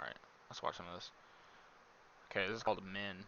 Alright, let's watch some of this. Okay, this is called Men.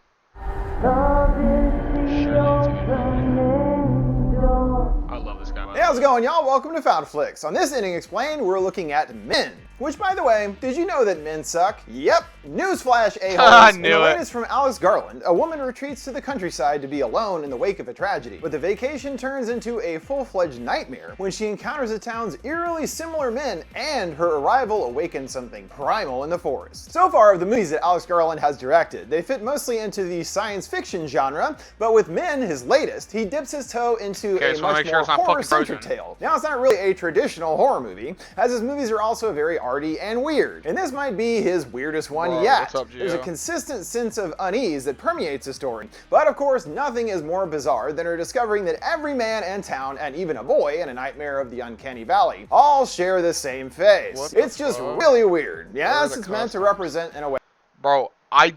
I love this guy, by Hey, the how's it way. going, y'all? Welcome to Found Flicks. On this Ending Explained, we're looking at Men. Which, by the way, did you know that men suck? Yep, newsflash, I a-holes. In the knew it. latest from Alex Garland, a woman retreats to the countryside to be alone in the wake of a tragedy. But the vacation turns into a full-fledged nightmare when she encounters the town's eerily similar men, and her arrival awakens something primal in the forest. So far, of the movies that Alex Garland has directed, they fit mostly into the science fiction genre, but with Men, his latest, he dips his toe into Okay, a just wanna much make sure more it's not fucking horror-centric Frozen. tale. Now, it's not really a traditional horror movie, as his movies are also very arty and weird, and this might be his weirdest one Whoa, yet. what's up, There's a Gio? consistent sense of unease that permeates the story, but of course nothing is more bizarre than her discovering that every man and town, and even a boy in A Nightmare of the Uncanny Valley, all share the same face. What the It's just fuck? really weird. Yes, the it's meant to customs? represent in a way. Bro, I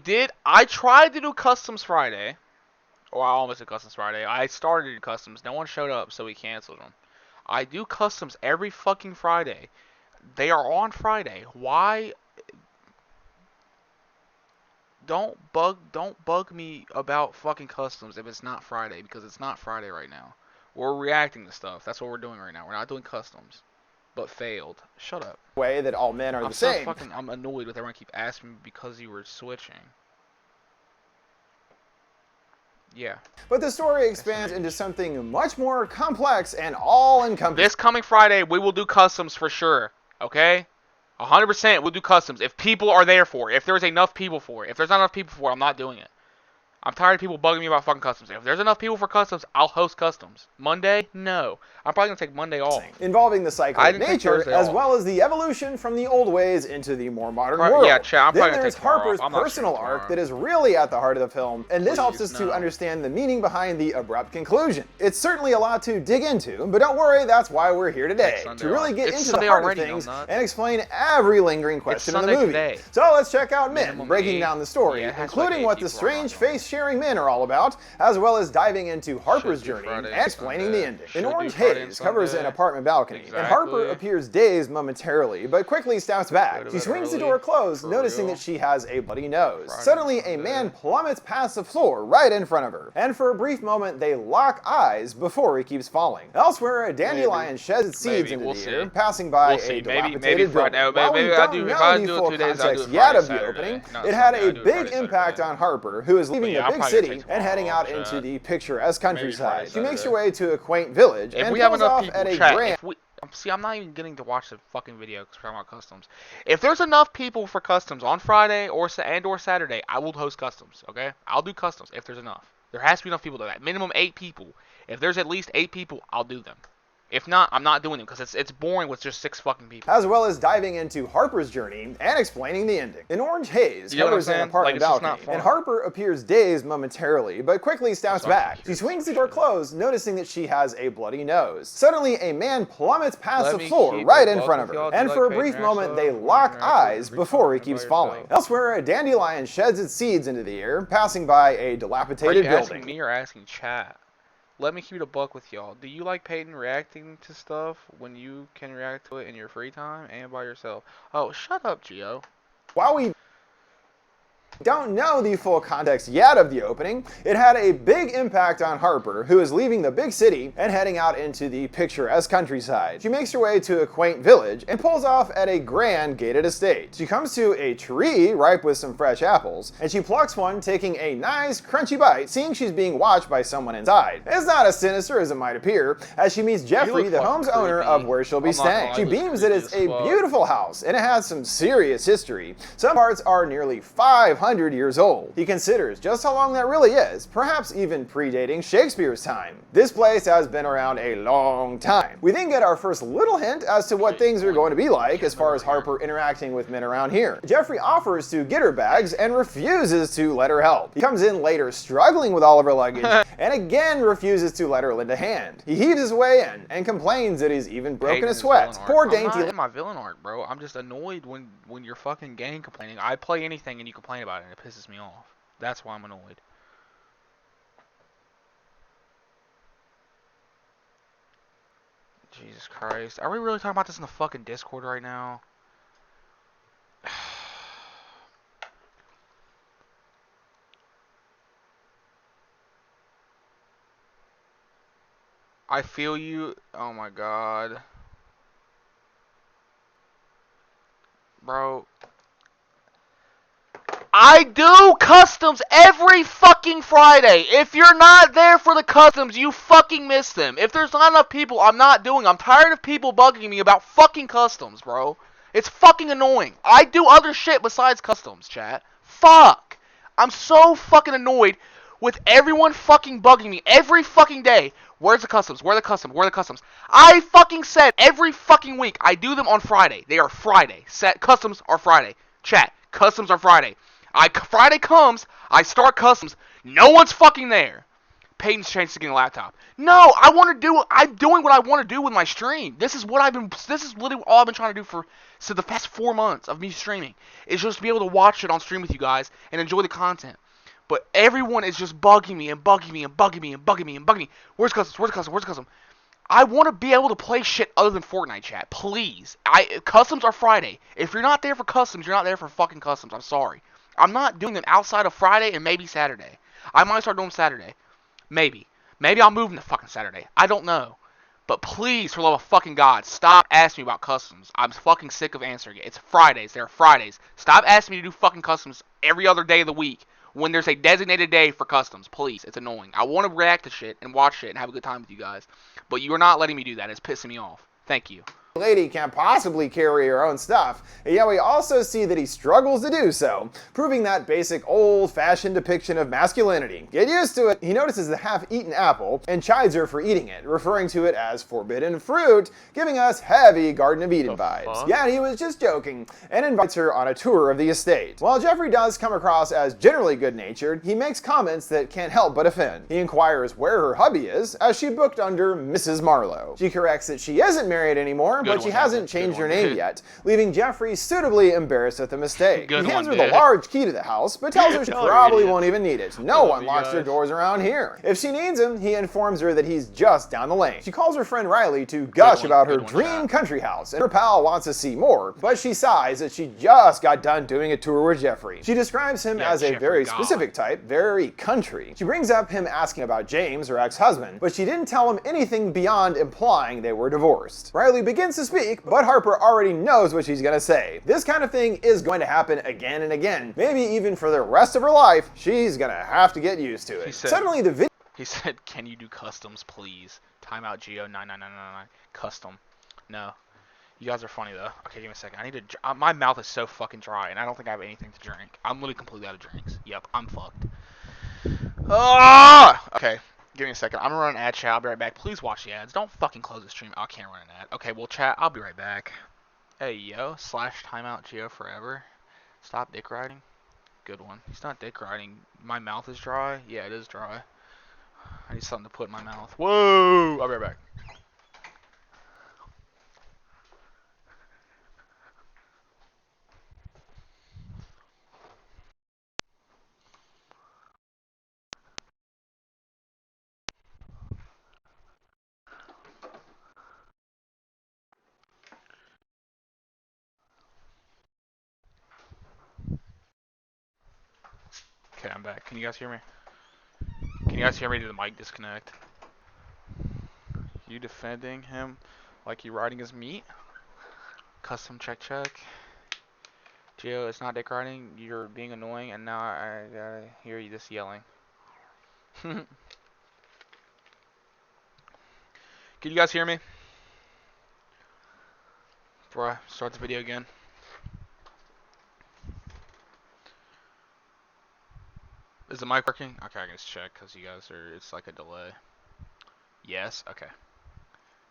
tried to do Customs Friday. Or I almost did Customs Friday. I started Customs. No one showed up, so we canceled them. I do Customs every fucking Friday. They are on Friday. Why? Don't bug me about fucking Customs if it's not Friday, because it's not Friday right now. We're reacting to stuff. That's what we're doing right now. We're not doing Customs. But failed. Shut up. Way that all men are the same. I'm annoyed with everyone keep asking me because you were switching. Yeah. But the story expands into something much more complex and all-encompassing. This coming Friday, we will do Customs for sure. Okay? 100% we'll do Customs if people are there for it. If there's enough people for it. If there's not enough people for it, I'm not doing it. I'm tired of people bugging me about fucking Customs. If there's enough people for Customs, I'll host Customs. Monday? No. I'm probably going to take Monday off. Involving the cycle I of didn't take nature, Thursday as off. well as the evolution from the old ways into the more modern Right, world. yeah, chat, I'm probably Then gonna there's take tomorrow Harper's off. I'm not personal streaming arc tomorrow. that is really at the heart of the film, and this helps us Please, to no. understand the meaning behind the abrupt conclusion. It's certainly a lot to dig into, but don't worry, that's why we're here today, Sunday to really off. get It's into Sunday the heart already, of things no nut. and explain every lingering question in the Sunday movie. today. So let's check out Men, Minimum breaking 8. down the story, Yeah, it has to be like including 8 what the people, I'm not strange doing it. face-sharing men are all about, as well as diving into Harper's Should do journey Friday and and explaining Sunday. the ending. Should An do orange Friday and haze covers an Sunday. apartment balcony, and Harper Exactly. appears dazed momentarily, but quickly steps back. Go to She bed swings the early, door closed, for noticing real. that she has a bloody nose. Friday Suddenly, and a Sunday. man plummets past the floor right in front of her, and for a brief moment, they lock eyes before he keeps falling. Elsewhere, a dandelion sheds its seeds Maybe. into We'll the see. air, passing by We'll a see. dilapidated Maybe Friday. building. No, While we maybe I don't do. If know I the do it full 2 days, I'll do context it yet Friday, of the Saturday. opening, Not it had Sunday, a I'll do it big Friday, impact Saturday. on Harper, who is leaving Yeah, the I'll big probably city take and heading tomorrow out off, into chat. the picturesque Friday, countryside. She makes her Saturday. way to a quaint village If and we have pulls enough off people, at a chat. grand. If we see, I'm not even getting to watch the fucking video because we're talking about Customs. If there's enough people for Customs on Friday or Saturday, I will host Customs. Okay, I'll do Customs if there's enough. There has to be enough people to do that. Minimum 8 people. If there's at least 8 people, I'll do them. If not, I'm not doing them because it's boring with just 6 fucking people. As well as diving into Harper's journey and explaining the ending. An orange haze You know what I'm covers an saying? apartment Like, it's just not balcony, fun. and Harper appears dazed momentarily, but quickly steps That's what I'm back. She curious swings the for door shit. closed, noticing that she has a bloody nose. Suddenly, a man plummets past Let the me floor keep right it in buck front of with her, y'all. Do and you for a like brief Peyton moment, they Rexall? lock Peyton Rexall eyes every before he time keeps by falling. yourself. Elsewhere, a dandelion sheds its seeds into the air, passing by a Are dilapidated you asking building. me or asking chat? Let me keep it a buck with y'all. Do you like Peyton reacting to stuff when you can react to it in your free time and by yourself? Oh, shut up, Gio. While we don't know the full context yet of the opening, it had a big impact on Harper, who is leaving the big city and heading out into the picturesque countryside. She makes her way to a quaint village and pulls off at a grand gated estate. She comes to a tree ripe with some fresh apples, and she plucks one, taking a nice crunchy bite, seeing she's being watched by someone inside. It's not as sinister as it might appear, as she meets Jeffrey, look the fucking home's owner creepy. of where she'll be I'm not gonna staying. lie, She you look beams that creepy it's as a fuck. beautiful house, and it has some serious history. Some parts are nearly 500 years old. He considers just how long that really is, perhaps even predating Shakespeare's time. This place has been around a long time. We then get our first little hint as to what things are going to be like as far as Harper interacting with men around here. Jeffrey offers to get her bags and refuses to let her help. He comes in later struggling with all of her luggage and again refuses to let her lend a hand. He heaves his way in and complains that he's even broken Peyton a is sweat. villain Poor arc. I'm dainty not in my villain arc, bro. I'm just annoyed when you're fucking gang complaining. I play anything and you complain about it and it pisses me off. That's why I'm annoyed. Jesus Christ. Are we really talking about this in the fucking Discord right now? I feel you. Oh my god. Bro. I do customs every fucking Friday. If you're not there for the customs, you fucking miss them. If there's not enough people, I'm not doing. I'm tired of people bugging me about fucking customs, bro. It's fucking annoying. I do other shit besides customs, chat. Fuck. I'm so fucking annoyed with everyone fucking bugging me every fucking day. Where's the customs? Where are the customs? Where are the customs? I fucking said every fucking week I do them on Friday. They are Friday. Customs are Friday. Chat. Customs are Friday. Friday comes, I start customs, no one's fucking there. Peyton's changed to getting a laptop. No, I'm doing what I want to do with my stream. This is literally all I've been trying to do for the past 4 months of me streaming. Is just to be able to watch it on stream with you guys and enjoy the content. But everyone is just bugging me and bugging me and bugging me and bugging me and bugging me. Where's customs? Where's customs? Where's customs? I want to be able to play shit other than Fortnite, chat. Please. Customs are Friday. If you're not there for customs, you're not there for fucking customs. I'm sorry. I'm not doing them outside of Friday and maybe Saturday. I might start doing them Saturday. Maybe. Maybe I'll move them to fucking Saturday. I don't know. But please, for the love of fucking God, stop asking me about customs. I'm fucking sick of answering it. It's Fridays. They're Fridays. Stop asking me to do fucking customs every other day of the week when there's a designated day for customs. Please. It's annoying. I want to react to shit and watch shit and have a good time with you guys. But you are not letting me do that. It's pissing me off. Thank you. Lady can't possibly carry her own stuff, and yet we also see that he struggles to do so, proving that basic old-fashioned depiction of masculinity. Get used to it. He notices the half-eaten apple and chides her for eating it, referring to it as forbidden fruit, giving us heavy Garden of Eden vibes. Yeah, he was just joking, and invites her on a tour of the estate. While Jeffrey does come across as generally good-natured, he makes comments that can't help but offend. He inquires where her hubby is, as she booked under Mrs. Marlowe. She corrects that she isn't married anymore, but she hasn't changed her name yet, leaving Jeffrey suitably embarrassed at the mistake. He hands her the large key to the house, but tells her she probably won't even need it. No one locks their doors around here. If she needs him, he informs her that he's just down the lane. She calls her friend Riley to gush about her dream country house, and her pal wants to see more, but she sighs that she just got done doing a tour with Jeffrey. She describes him as a very specific type, very country. She brings up him asking about James, her ex-husband, but she didn't tell him anything beyond implying they were divorced. Riley begins to speak, but Harper already knows what she's gonna say. This kind of thing is going to happen again and again. Maybe even for the rest of her life, she's gonna have to get used to it. Suddenly the video... He said, can you do customs, please? Timeout Geo 99999. Custom. No. You guys are funny, though. Okay, give me a second. I need to... my mouth is so fucking dry, and I don't think I have anything to drink. I'm literally completely out of drinks. Yep, I'm fucked. Ah! Okay. Give me a second. I'm gonna run an ad, chat. I'll be right back. Please watch the ads. Don't fucking close the stream. I can't run an ad. Okay, well, chat. I'll be right back. Hey, yo. / timeout Geo forever. Stop dick riding. Good one. He's not dick riding. My mouth is dry. Yeah, it is dry. I need something to put in my mouth. Whoa! I'll be right back. Okay, I'm back. Can you guys hear me? Can you guys hear me? Did the mic disconnect? You defending him like you riding his meat? Custom check. Geo, it's not dick riding. You're being annoying, and now I gotta hear you just yelling. Can you guys hear me? Before I start the video again. Is the mic working? Okay, I can just check because you guys are, it's like a delay. Yes? Okay.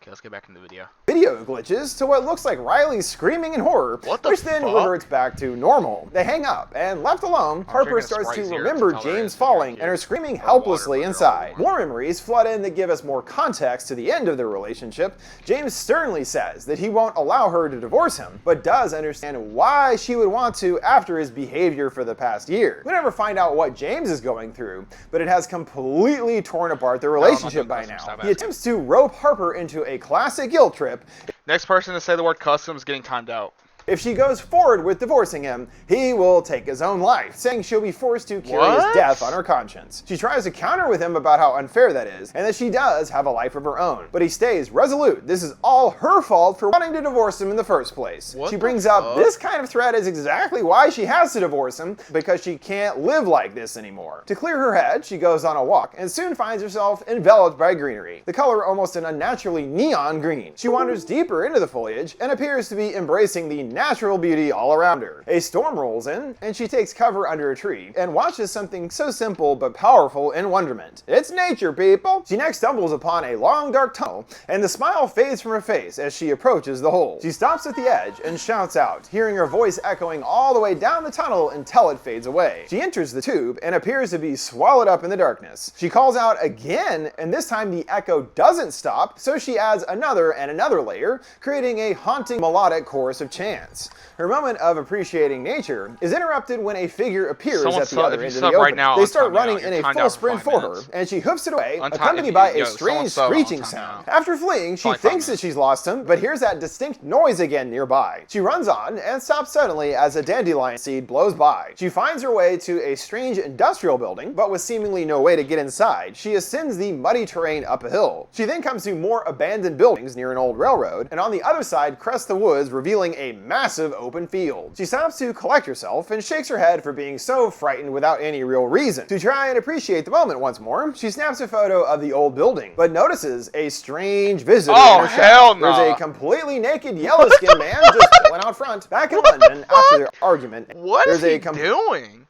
Okay, let's get back into the video. Video glitches to what looks like Riley screaming in horror, which then reverts back to normal. They hang up, and left alone, Harper starts to remember James falling and her screaming helplessly inside. More memories flood in that give us more context to the end of their relationship. James sternly says that he won't allow her to divorce him, but does understand why she would want to after his behavior for the past year. We never find out what James is going through, but it has completely torn apart their relationship by now. He attempts to rope Harper into a classic guilt trip. Next person to say the word custom is getting timed out. If she goes forward with divorcing him, he will take his own life, saying she'll be forced to carry his death on her conscience. She tries to counter with him about how unfair that is, and that she does have a life of her own. But he stays resolute. This is all her fault for wanting to divorce him in the first place. She brings up this kind of threat is exactly why she has to divorce him, because she can't live like this anymore. To clear her head, she goes on a walk and soon finds herself enveloped by greenery, the color almost an unnaturally neon green. She wanders deeper into the foliage and appears to be embracing the natural beauty all around her. A storm rolls in, and she takes cover under a tree and watches something so simple but powerful in wonderment. It's nature, people! She next stumbles upon a long dark tunnel, and the smile fades from her face as she approaches the hole. She stops at the edge and shouts out, hearing her voice echoing all the way down the tunnel until it fades away. She enters the tube and appears to be swallowed up in the darkness. She calls out again, and this time the echo doesn't stop, so she adds another and another layer, creating a haunting melodic chorus of chants. Her moment of appreciating nature is interrupted when a figure appears at the other end of the opening. They start running in a full sprint for her, and she hoofs it away, accompanied by a strange screeching sound. After fleeing, she thinks that she's lost him, but hears that distinct noise again nearby. She runs on and stops suddenly as a dandelion seed blows by. She finds her way to a strange industrial building, but with seemingly no way to get inside, she ascends the muddy terrain up a hill. She then comes to more abandoned buildings near an old railroad, and on the other side crests the woods, revealing a massive open field. She stops to collect herself and shakes her head for being so frightened without any real reason. To try and appreciate the moment once more, she snaps a photo of the old building, but notices a strange visitor in her shot. There's a completely naked yellow-skinned man just chilling out front. Back in London, after their argument, what is he doing?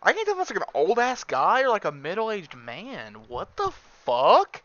I can't tell if that's like an old-ass guy or like a middle-aged man. What the fuck?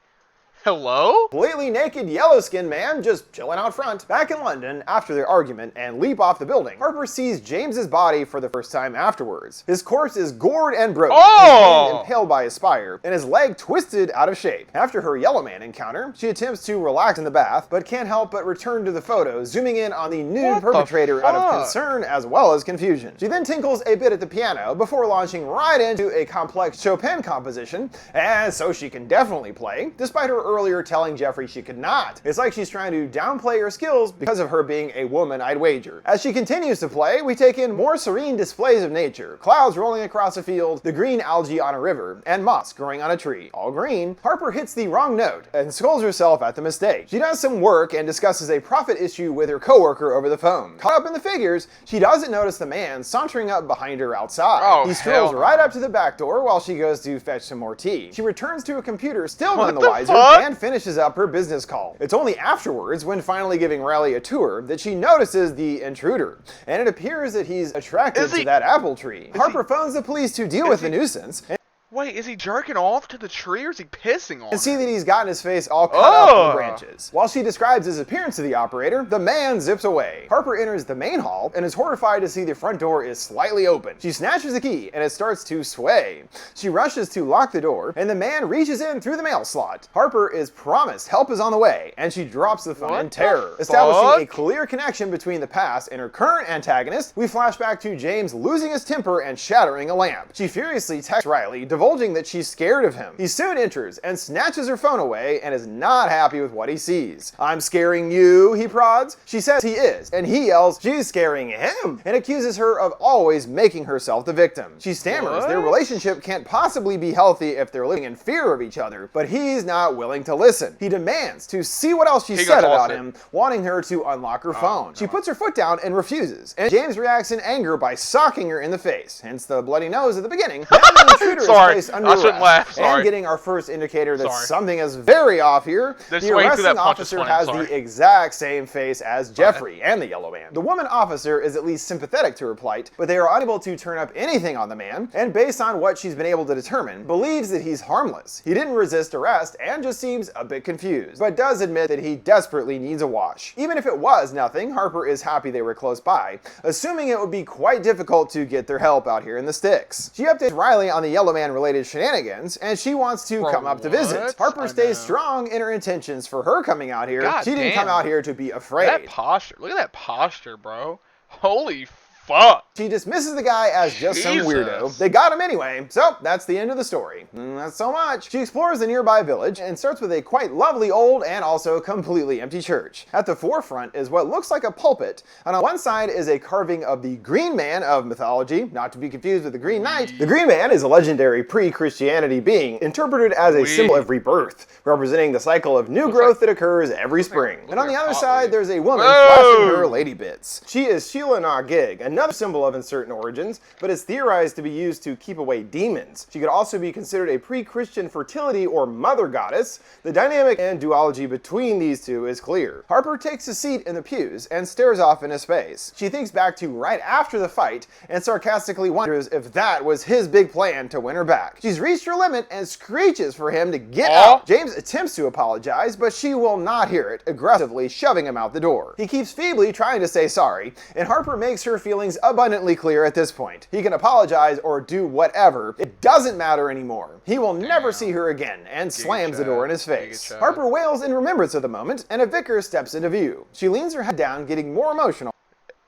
Hello? Completely naked yellow-skinned man just chilling out front. Back in London, after their argument and leap off the building, Harper sees James's body for the first time afterwards. His corpse is gored and broken, his hand impaled by a spire, and his leg twisted out of shape. After her Yellow Man encounter, she attempts to relax in the bath, but can't help but return to the photo, zooming in on the nude perpetrator out of concern as well as confusion. She then tinkles a bit at the piano before launching right into a complex Chopin composition, and so she can definitely play, despite her earlier telling Jeffrey she could not. It's like she's trying to downplay her skills because of her being a woman, I'd wager. As she continues to play, we take in more serene displays of nature. Clouds rolling across a field, the green algae on a river, and moss growing on a tree. All green. Harper hits the wrong note and scolds herself at the mistake. She does some work and discusses a profit issue with her coworker over the phone. Caught up in the figures, she doesn't notice the man sauntering up behind her outside. He strolls right up to the back door while she goes to fetch some more tea. She returns to a computer, still none the wiser, and finishes up her business call. It's only afterwards, when finally giving Riley a tour, that she notices the intruder, and it appears that he's attracted to that apple tree. Harper phones the police to deal with the nuisance. Wait, is he jerking off to the tree or is he pissing on and see that he's gotten his face all cut up with branches. While she describes his appearance to the operator, the man zips away. Harper enters the main hall and is horrified to see the front door is slightly open. She snatches the key and it starts to sway. She rushes to lock the door and the man reaches in through the mail slot. Harper is promised help is on the way and she drops the phone in terror. Establishing a clear connection between the past and her current antagonist, we flash back to James losing his temper and shattering a lamp. She furiously texts Riley, divulging that she's scared of him. He soon enters and snatches her phone away and is not happy with what he sees. I'm scaring you, he prods. She says he is, and he yells she's scaring him and accuses her of always making herself the victim. She stammers their relationship can't possibly be healthy if they're living in fear of each other, but he's not willing to listen. He demands to see what else she said about him, wanting her to unlock her phone. She puts her foot down and refuses, and James reacts in anger by socking her in the face, hence the bloody nose at the beginning. Then the intruder is placed under arrest, and getting our first indicator that something is very off here. The arresting officer has the exact same face as Jeffrey and the Yellow Man. The woman officer is at least sympathetic to her plight, but they are unable to turn up anything on the man, and based on what she's been able to determine, believes that he's harmless. He didn't resist arrest and just seems a bit confused, but does admit that he desperately needs a wash. Even if it was nothing, Harper is happy they were close by, assuming it would be quite difficult to get their help out here in the sticks. She updates Riley on the Yellow Man related shenanigans, and she wants to come up to visit. Harper stays strong in her intentions for her coming out here. She didn't come out here to be afraid. That posture. Look at that posture, bro. Holy fuck? She dismisses the guy as just some weirdo. They got him anyway, so that's the end of the story. Not so much. She explores the nearby village and starts with a quite lovely old and also completely empty church. At the forefront is what looks like a pulpit, and on one side is a carving of the Green Man of mythology, not to be confused with the Green Knight. The Green Man is a legendary pre-Christianity being interpreted as a symbol of rebirth, representing the cycle of new growth that occurs every spring. And on the other side, there's a woman flashing her lady bits. She is Sheila Na Gig, another symbol of uncertain origins, but is theorized to be used to keep away demons. She could also be considered a pre-Christian fertility or mother goddess. The dynamic and duology between these two is clear. Harper takes a seat in the pews and stares off into space. She thinks back to right after the fight and sarcastically wonders if that was his big plan to win her back. She's reached her limit and screeches for him to get out. James attempts to apologize, but she will not hear it, aggressively shoving him out the door. He keeps feebly trying to say sorry, and Harper makes her feelings abundantly clear at this point. He can apologize or do whatever. It doesn't matter anymore. He will never see her again, and slams the door in his face. Harper wails in remembrance of the moment, and a vicar steps into view. She leans her head down, getting more emotional.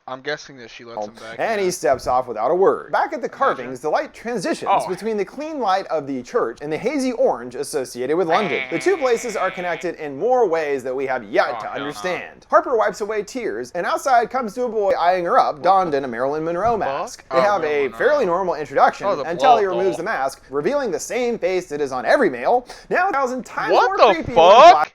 I'm guessing that she lets him back. And he steps off without a word. Back at the carvings, the light transitions between the clean light of the church and the hazy orange associated with London. The two places are connected in more ways that we have yet to understand. Harper wipes away tears, and outside comes to a boy eyeing her up, donned in a Marilyn Monroe mask. They have a fairly normal introduction until he removes the mask, revealing the same face that is on every male, now 1,000 times more creepy. What the fuck?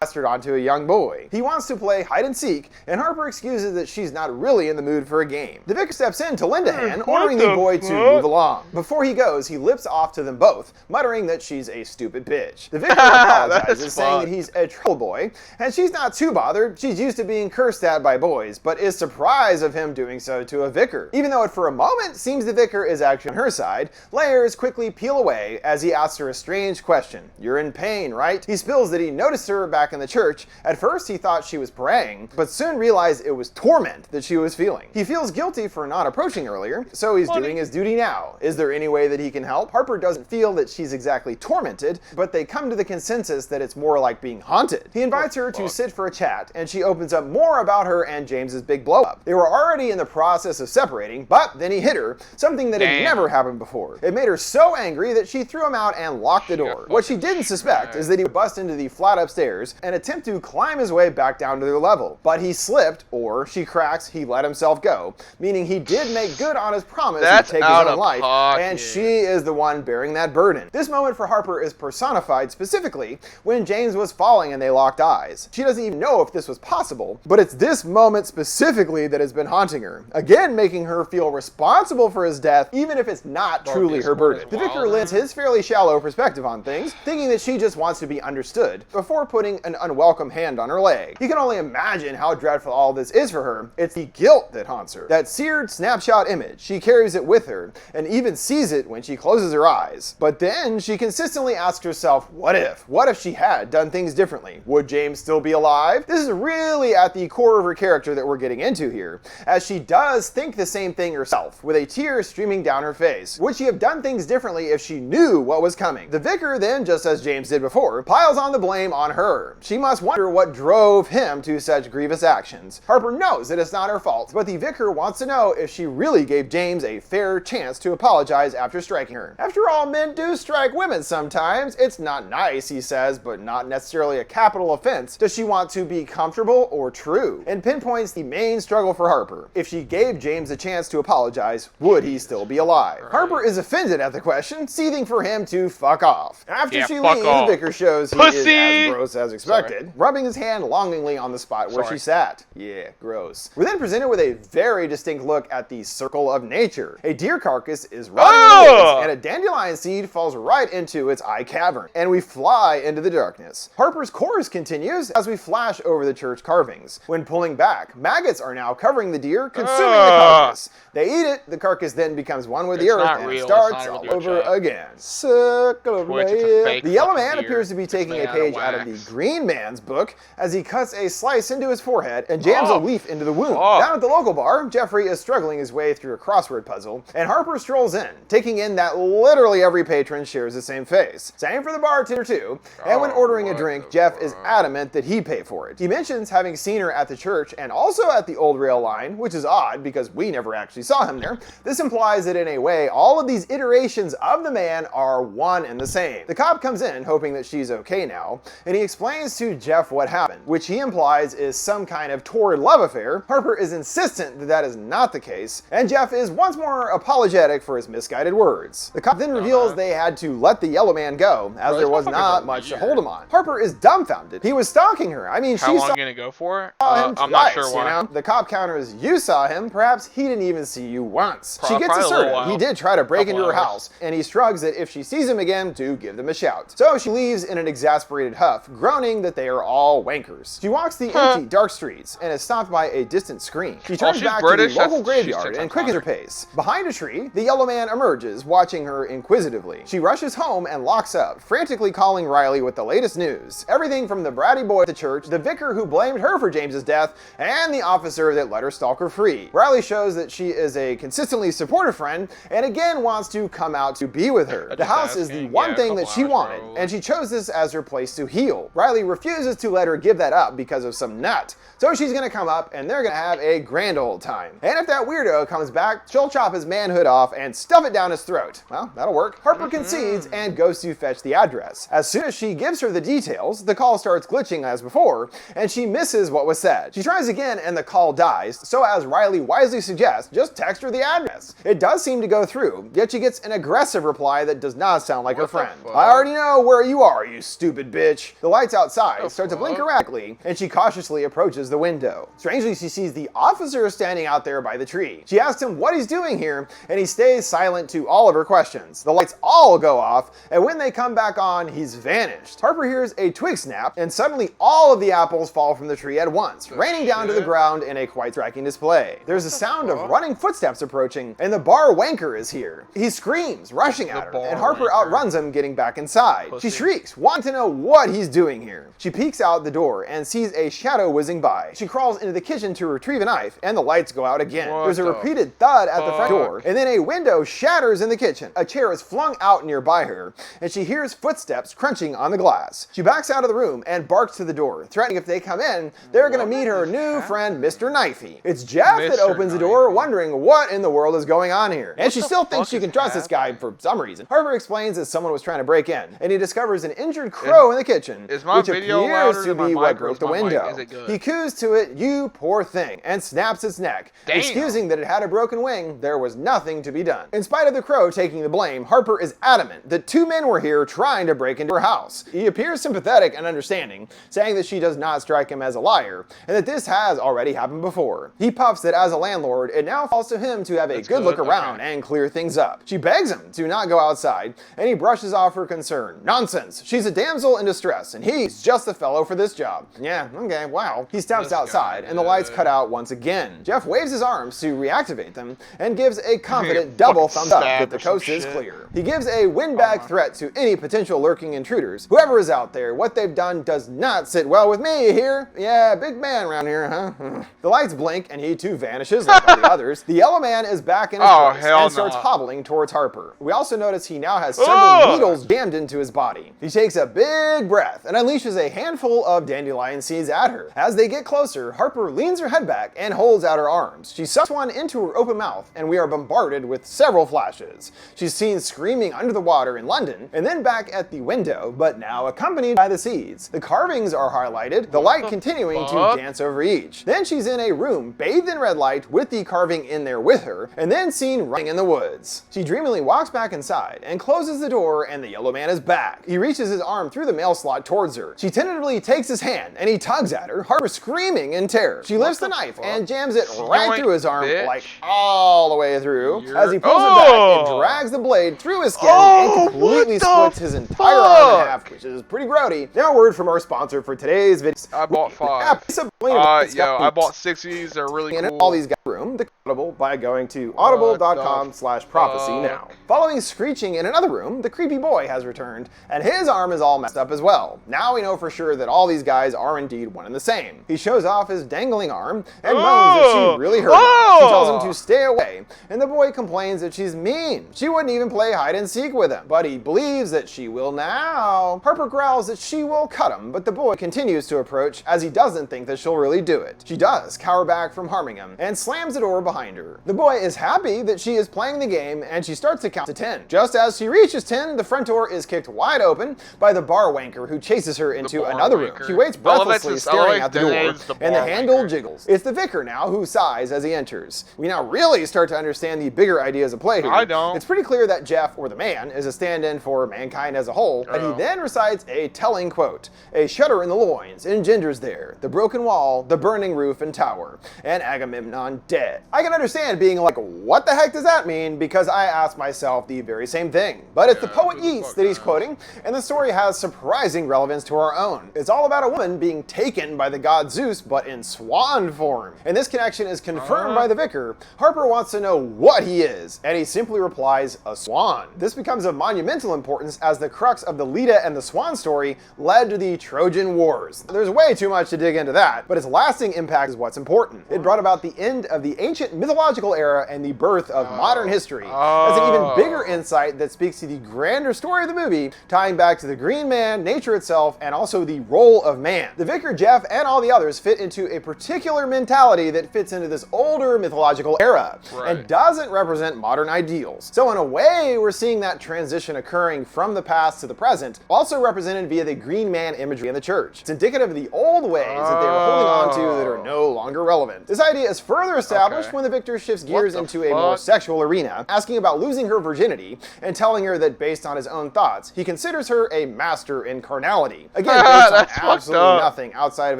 Plastered onto a young boy. He wants to play hide and seek, and Harper excuses that she's not really in the mood for a game. The vicar steps in to lend a hand, ordering the boy to move along. Before he goes, he lips off to them both, muttering that she's a stupid bitch. The vicar apologizes, saying that he's a trouble boy, and she's not too bothered. She's used to being cursed at by boys, but is surprised of him doing so to a vicar. Even though it for a moment seems the vicar is actually on her side, layers quickly peel away as he asks her a strange question. You're in pain, right? He spills that he noticed her back in the church. At first he thought she was praying, but soon realized it was torment that she was feeling. He feels guilty for not approaching earlier, so he's doing his duty now. Is there any way that he can help? Harper doesn't feel that she's exactly tormented, but they come to the consensus that it's more like being haunted. He invites her to sit for a chat, and she opens up more about her and James's big blow up. They were already in the process of separating, but then he hit her, something that had never happened before. It made her so angry that she threw him out and locked the door. What she didn't suspect is that he would bust into the flat upstairs and attempt to climb his way back down to their level. But he slipped, or she cracks, he let himself go, meaning he did make good on his promise to take his own life, and she is the one bearing that burden. This moment for Harper is personified specifically when James was falling and they locked eyes. She doesn't even know if this was possible, but it's this moment specifically that has been haunting her, again making her feel responsible for his death, even if it's not truly her burden. The vicar lends his fairly shallow perspective on things, thinking that she just wants to be understood, before putting an unwelcome hand on her leg. You can only imagine how dreadful all this is for her. It's the guilt that haunts her. That seared snapshot image, she carries it with her, and even sees it when she closes her eyes. But then she consistently asks herself, what if? What if she had done things differently? Would James still be alive? This is really at the core of her character that we're getting into here, as she does think the same thing herself, with a tear streaming down her face. Would she have done things differently if she knew what was coming? The vicar then, just as James did before, piles on the blame on her. She must wonder what drove him to such grievous actions. Harper knows that it's not her fault, but the vicar wants to know if she really gave James a fair chance to apologize after striking her. After all, men do strike women sometimes. It's not nice, he says, but not necessarily a capital offense. Does she want to be comfortable or true? And pinpoints the main struggle for Harper. If she gave James a chance to apologize, would he still be alive? Harper is offended at the question, seething for him to fuck off. After she leaves, the vicar shows he is as gross as expected, rubbing his hand longingly on the spot where she sat. Yeah, gross. We're then presented with a very distinct look at the circle of nature. A deer carcass is rotting in the woods, and a dandelion seed falls right into its eye cavern, and we fly into the darkness. Harper's chorus continues as we flash over the church carvings. When pulling back, maggots are now covering the deer, consuming the carcass. They eat it, the carcass then becomes one with the earth, and it starts all over again. Circle of life. The yellow man appears to be taking a page out of the Green insane man's book as he cuts a slice into his forehead and jams a leaf into the wound. Down at the local bar, Jeffrey is struggling his way through a crossword puzzle, and Harper strolls in, taking in that literally every patron shares the same face. Same for the bartender too, and when ordering a drink, Jeff is adamant that he pay for it. He mentions having seen her at the church and also at the old rail line, which is odd because we never actually saw him there. This implies that in a way, all of these iterations of the man are one and the same. The cop comes in hoping that she's okay now, and he explains to Jeff what happened, which he implies is some kind of torrid love affair. Harper is insistent that that is not the case, and Jeff is once more apologetic for his misguided words. The cop then reveals they had to let the yellow man go, as there was not much to hold him on. Harper is dumbfounded. He was stalking her. I mean, How long are you gonna go for? I'm not sure why. You know? The cop counters, you saw him, perhaps he didn't even see you once. She gets assertive. He did try to break into her house, and he shrugs that if she sees him again, to give them a shout. So she leaves in an exasperated huff, groaning that they are all wankers. She walks the empty, dark streets and is stopped by a distant scream. She turns back to the local graveyard and quickens her pace. Behind a tree, the yellow man emerges, watching her inquisitively. She rushes home and locks up, frantically calling Riley with the latest news. Everything from the bratty boy at the church, the vicar who blamed her for James's death, and the officer that let her stalk her free. Riley shows that she is a consistently supportive friend and again wants to come out to be with her. The house is the one thing that she wanted, and she chose this as her place to heal. Riley refuses to let her give that up because of some nut. So she's gonna come up and they're gonna have a grand old time. And if that weirdo comes back, she'll chop his manhood off and stuff it down his throat. Well, that'll work. Harper concedes and goes to fetch the address. As soon as she gives her the details, the call starts glitching as before, and she misses what was said. She tries again and the call dies, so as Riley wisely suggests, just text her the address. It does seem to go through, yet she gets an aggressive reply that does not sound like her friend. I already know where you are, you stupid bitch. The lights outside start to blink erratically, and she cautiously approaches the window. Strangely, she sees the officer standing out there by the tree. She asks him what he's doing here, and he stays silent to all of her questions. The lights all go off, and when they come back on, he's vanished. Harper hears a twig snap, and suddenly all of the apples fall from the tree at once, raining down to the ground in a quite striking display. There's a sound of running footsteps approaching, and the bar wanker is here. He screams, rushing at her, and Harper outruns him, getting back inside. She shrieks, wanting to know what he's doing here. She peeks out the door and sees a shadow whizzing by. She crawls into the kitchen to retrieve a knife, and the lights go out again. There's a repeated thud at the front door, and then a window shatters in the kitchen. A chair is flung out nearby her, and she hears footsteps crunching on the glass. She backs out of the room and barks to the door, threatening if they come in, they're gonna meet her new friend, Mr. Knifey. It's Jeff that opens the door, wondering what in the world is going on here. And she still thinks she can trust this guy for some reason. Harper explains that someone was trying to break in, and he discovers an injured crow in the kitchen, which appears to be what broke the window. He coos to it, you poor thing, and snaps its neck. Excusing that it had a broken wing, there was nothing to be done. In spite of the crow taking the blame, Harper is adamant that two men were here trying to break into her house. He appears sympathetic and understanding, saying that she does not strike him as a liar, and that this has already happened before. He puffs that as a landlord, it now falls to him to have a good look around and clear things up. She begs him to not go outside, and he brushes off her concern. Nonsense! She's a damsel in distress, and he's just the fellow for this job. Yeah, okay, wow. He steps outside, and the lights cut out once again. Jeff waves his arms to reactivate them, and gives a confident double thumbs up that the coast is clear. He gives a windbag threat to any potential lurking intruders. Whoever is out there, what they've done does not sit well with me here. Yeah, big man around here, huh? The lights blink, and he too vanishes like all the others. The yellow man is back in his place and starts hobbling towards Harper. We also notice he now has several needles jammed into his body. He takes a big breath and unleashes a handful of dandelion seeds at her. As they get closer, Harper leans her head back and holds out her arms. She sucks one into her open mouth, and we are bombarded with several flashes. She's seen screaming under the water in London, and then back at the window, but now accompanied by the seeds. The carvings are highlighted, the light continuing to dance over each. Then she's in a room bathed in red light with the carving in there with her, and then seen running in the woods. She dreamily walks back inside and closes the door, and the yellow man is back. He reaches his arm through the mail slot towards her. She tentatively takes his hand, and he tugs at her, Harper screaming in terror. She lifts the knife and jams it right through his arm, like all the way through. As he pulls it back, it drags the blade through his skin and completely splits his entire arm in half, which is pretty grody. Now a word from our sponsor for today's video. I bought 5. Yo, I bought 6 of these. They're really and cool. all these guys room the Audible by going to audible.com/prophecy now. Following screeching in another room, the creepy boy has returned, and his arm is all messed up as well. Now we know for sure that all these guys are indeed one and the same. He shows off his dangling arm and moans that she really hurt him. She tells him to stay away, and the boy complains that she's mean. She wouldn't even play hide and seek with him, but he believes that she will now. Harper growls that she will cut him, but the boy continues to approach as he doesn't think that she'll really do it. She does cower back from harming him and slams the door behind her. The boy is happy that she is playing the game, and she starts to count to 10. Just as she reaches 10, the front door is kicked wide open by the bar wanker who chases her into another room. She waits breathlessly staring at the door, and the handle jiggles. It's the vicar now who sighs as he enters. We now really start to understand the bigger ideas of play here. I don't. It's pretty clear that Jeff, or the man, is a stand-in for mankind as a whole, and he then recites a telling quote. A shudder in the loins engenders there the broken wall, the burning roof and tower, and Agamemnon dead. I can understand being like, what the heck does that mean? Because I asked myself the very same thing. But it's the poet Yeats that he's quoting, and the story has surprising relevance to our own. It's all about a woman being taken by the god Zeus, but in swan form. And this connection is confirmed by the vicar. Harper wants to know what he is, and he simply replies, a swan. This becomes of monumental importance as the crux of the Leda and the Swan story led to the Trojan Wars. There's way too much to dig into that, but its lasting impact is what's important. It brought about the end of the ancient mythological era and the birth of modern history. That's an even bigger insight that speaks to the grander story of the movie, tying back to the Green Man, nature itself, and also the role of man. The vicar, Jeff, and all the others fit into a particular mentality that fits into this older mythological era and doesn't represent modern ideals. So in a way, we're seeing that transition occurring from the past to the present, also represented via the Green Man imagery in the church. It's indicative of the old ways that they were holding on to that are no longer relevant. This idea is further established when the victor shifts gears into a more sexual arena, asking about losing her virginity and telling her that based on his own thoughts, he considers her a master in carnality. Again, based on absolutely nothing outside of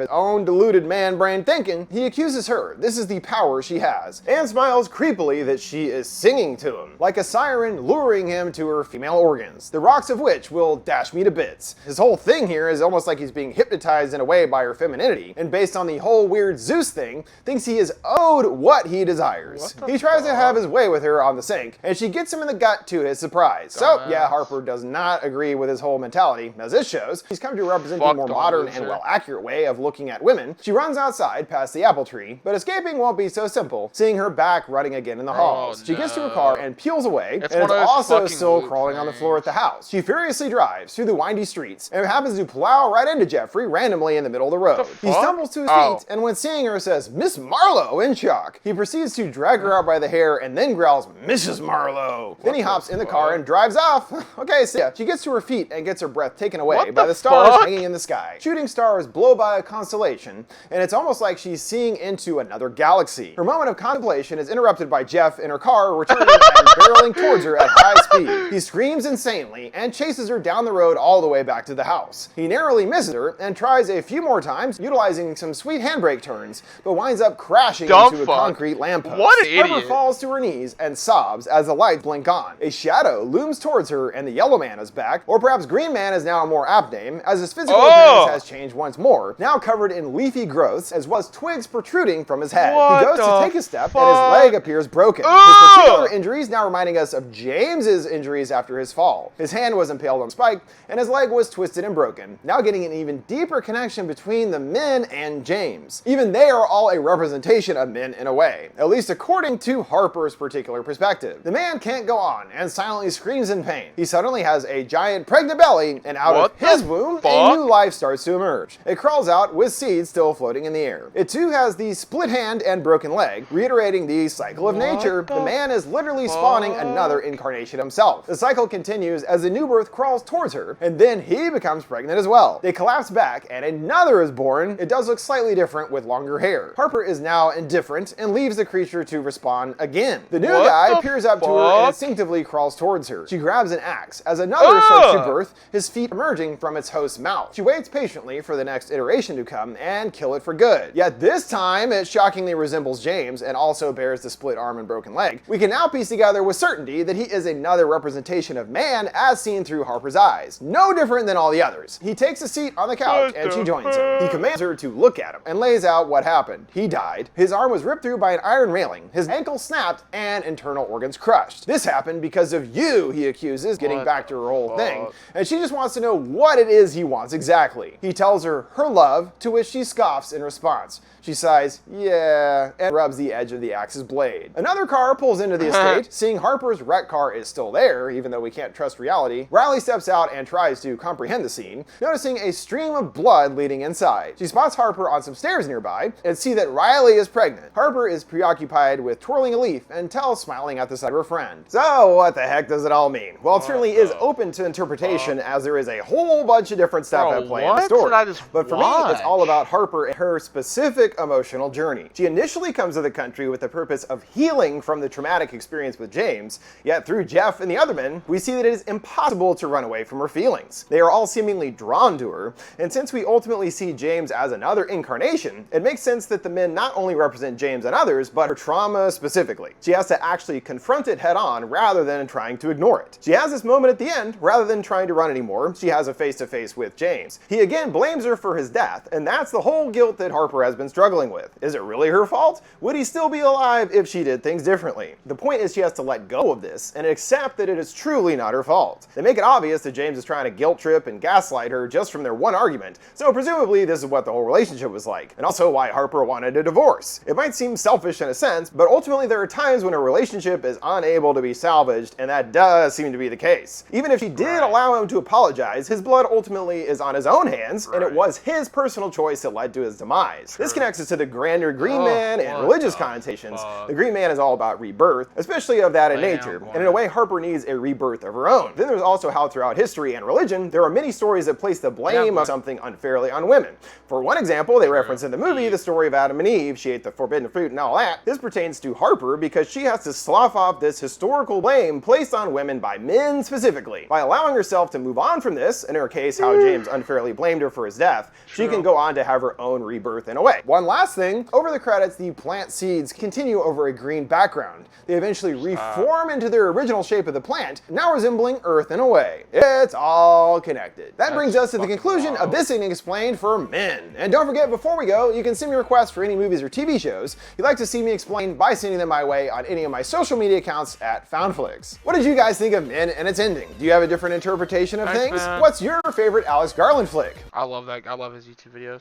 his own deluded man brain thinking, he accuses her. This is the power she has, and smiles creepily that she is singing to him, like a siren luring him to her female organs, the rocks of which will dash me to bits. His whole thing here is almost like he's being hypnotized in a way by her femininity, and based on the whole weird Zeus thing, thinks he is owed what he desires. He tries to have his way with her on the sink, and she gets him in the gut to his surprise. So yeah, Harper does not agree with his whole mentality. As this shows, he's come to represent the more modern and well-accurate way of looking at women. She runs outside past the apple tree, but escaping won't be so simple, seeing her back running again in the halls. She gets to her car and peels away, and is also still crawling on the floor at the house. She furiously drives through the windy streets and happens to plow right into Jeffrey randomly in the middle of the road. He stumbles to his feet, and when seeing her says, Miss Marlowe, in shock. He proceeds to drag her out by the hair and then growls, Mrs. Marlowe. Then he hops in the car and drives off. Okay, so yeah, she gets to her feet and gets her breath taken away by the stars hanging in the sky. Shooting stars blow by a constellation, and it's almost like she's seeing into another galaxy. Her moment of contemplation is interrupted by Jeff in her car returning and barreling towards her at high speed. He screams insanely and chases her down the road all the way back to the house. He narrowly misses her and tries a few more times, utilizing some sweet handbrake turns, but winds up crashing into a concrete lamppost. What an idiot. Harper falls to her knees and sobs as the lights blink on. A shadow looms towards her, and the Yellow Man is back, or perhaps Green Man is now a more apt name, as his physical appearance has changed once more, now covered in leafy growths, as well as twigs protruding from his head. He goes to take a step, and his leg appears broken. His particular injuries now reminding us of James's injuries after his fall. His hand was impaled on a spike, and his leg was twisted and broken, now getting an even deeper connection between the men and James. Even they are all a representation of men in a way, at least according to Harper's particular perspective. The man can't go on and silently screams in pain. He suddenly has a giant pregnant belly, and out of his womb, a new life starts to emerge. It crawls out with seeds still floating in the air. It too has the split hand and broken leg, reiterating the cycle of nature. The man is literally spawning another incarnation himself. The cycle continues as the new birth crawls towards her, and then he becomes pregnant as well. They collapse back, and another is born. It does look slightly different with longer hair. Harper is now indifferent and leaves the creature to respawn again. The new guy appears up to her and instinctively crawls towards her. She grabs an axe as another starts to birth, his feet emerging from its host's mouth. She waits patiently for the next iteration to come and kill it for good. Yet this time, it shockingly resembles James and also bears the split arm and broken leg. We can now piece together with certainty that he is another representation of man as seen through Harper's eyes. No different than all the others. He takes a seat on the couch and she joins him. He commands her to look look at him and lays out what happened. He died. His arm was ripped through by an iron railing. His ankle snapped and internal organs crushed. This happened because of you, he accuses, getting back to her whole thing. And she just wants to know what it is he wants exactly. He tells her love, to which she scoffs in response. She sighs, yeah, and rubs the edge of the axe's blade. Another car pulls into the estate. Seeing Harper's wrecked car is still there, even though we can't trust reality, Riley steps out and tries to comprehend the scene, noticing a stream of blood leading inside. She spots Harper on some stairs nearby and sees that Riley is pregnant. Harper is preoccupied with twirling a leaf until smiling at the sight of her friend. So what the heck does it all mean? Well, it certainly is open to interpretation, as there is a whole bunch of different stuff at play in the story. But for me, it's all about Harper and her specific emotional journey. She initially comes to the country with the purpose of healing from the traumatic experience with James, yet through Jeff and the other men, we see that it is impossible to run away from her feelings. They are all seemingly drawn to her, and since we ultimately see James as another incarnation, it makes sense that the men not only represent James and others, but her trauma specifically. She has to actually confront it head on rather than trying to ignore it. She has this moment at the end, rather than trying to run anymore, she has a face-to-face with James. He again blames her for his death, and that's the whole guilt that Harper has been struggling with. Is it really her fault? Would he still be alive if she did things differently? The point is she has to let go of this and accept that it is truly not her fault. They make it obvious that James is trying to guilt trip and gaslight her just from their one argument, so presumably this is what the whole relationship was like, and also why Harper wanted a divorce. It might seem selfish in a sense, but ultimately there are times when a relationship is unable to be salvaged, and that does seem to be the case. Even if she did allow him to apologize, his blood ultimately is on his own hands, and it was his personal choice that led to his demise. This connects us to the grander Green Man and religious connotations. The Green Man is all about rebirth, especially of that in nature, and in a way Harper needs a rebirth of her own. Then there's also how throughout history and religion, there are many stories that place the blame of something unfairly on women. For one example, they reference in the movie the story of Adam and Eve. She ate the forbidden fruit and all that. This pertains to Harper because she has to slough off this historical blame placed on women by men specifically. By allowing herself to move on from this, in her case how James unfairly blamed her for his death, she can go on to have her own rebirth in a way. One last thing, over the credits the plant seeds continue over a green background. They eventually reform into their original shape of the plant, now resembling Earth in a way. It's all connected. That brings us to the conclusion of this evening explained for men. And don't forget, before we go, you can send me requests for any movies or TV shows you'd like to see me explain by sending them my way on any of my social media accounts at FoundFlix. What did you guys think of Men and its ending? Do you have a different interpretation of things? Man. What's your favorite Alex Garland flick? I love that. I love his YouTube videos.